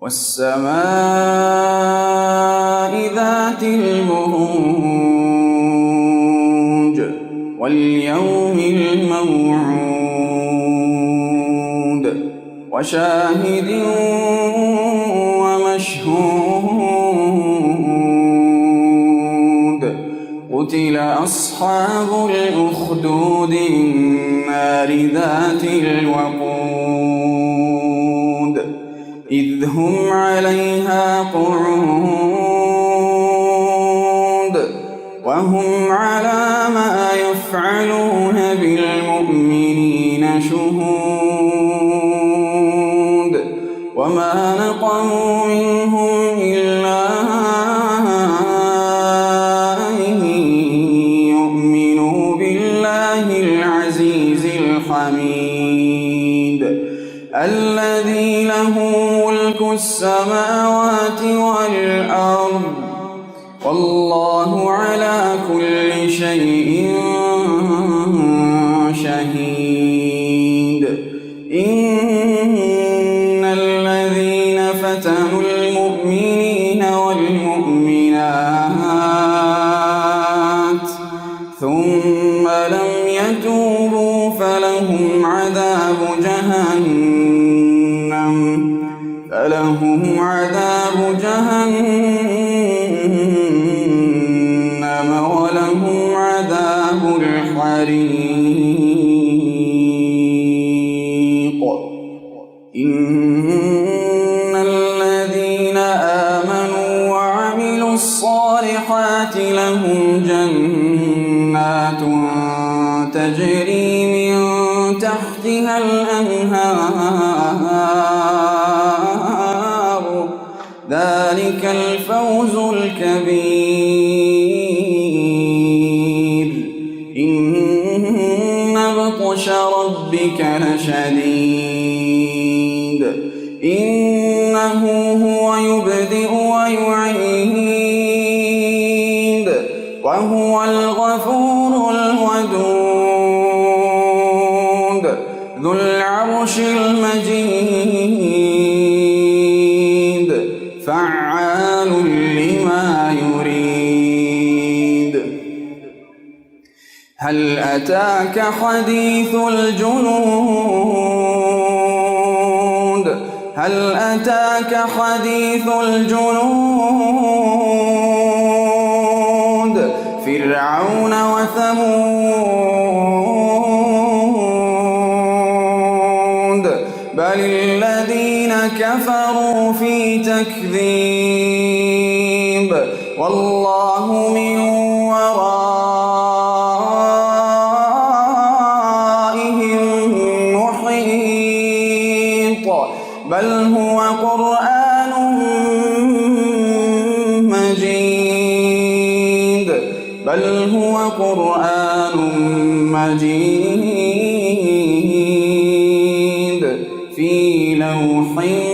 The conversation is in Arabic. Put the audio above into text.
والسماء ذات البروج واليوم الموعود وشاهد ومشهود قتل أصحاب الأخدود النار ذات الوقود إذ هم عليها قعود وهم على ما يفعلون بالمؤمنين شهود وما نقموا منهم إلا أن يؤمنوا بالله العزيز الحميد الذي له ملك السماوات والأرض والله على كل شيء شهيد إن الذين فتنوا المؤمنين والمؤمنات ثم لم يتوبوا فلهم عذاب جهنم ولهم عذاب الحريق إن الذين آمنوا وعملوا الصالحات لهم جنات تجري من تحتها الأنهار ذلك الفوز الكبير إن بطش ربك لشديد إنه هو يبدئ ويعيد وهو الغفور الودود ذو العرش المجيد فعال لما يريد هل أتاك حديث الجنود هل أتاك حديث الجنود فرعون وثمود بل الذين كفروا في تكذيب والله من ورائهم محيط بل هو قرآن مجيد في لوح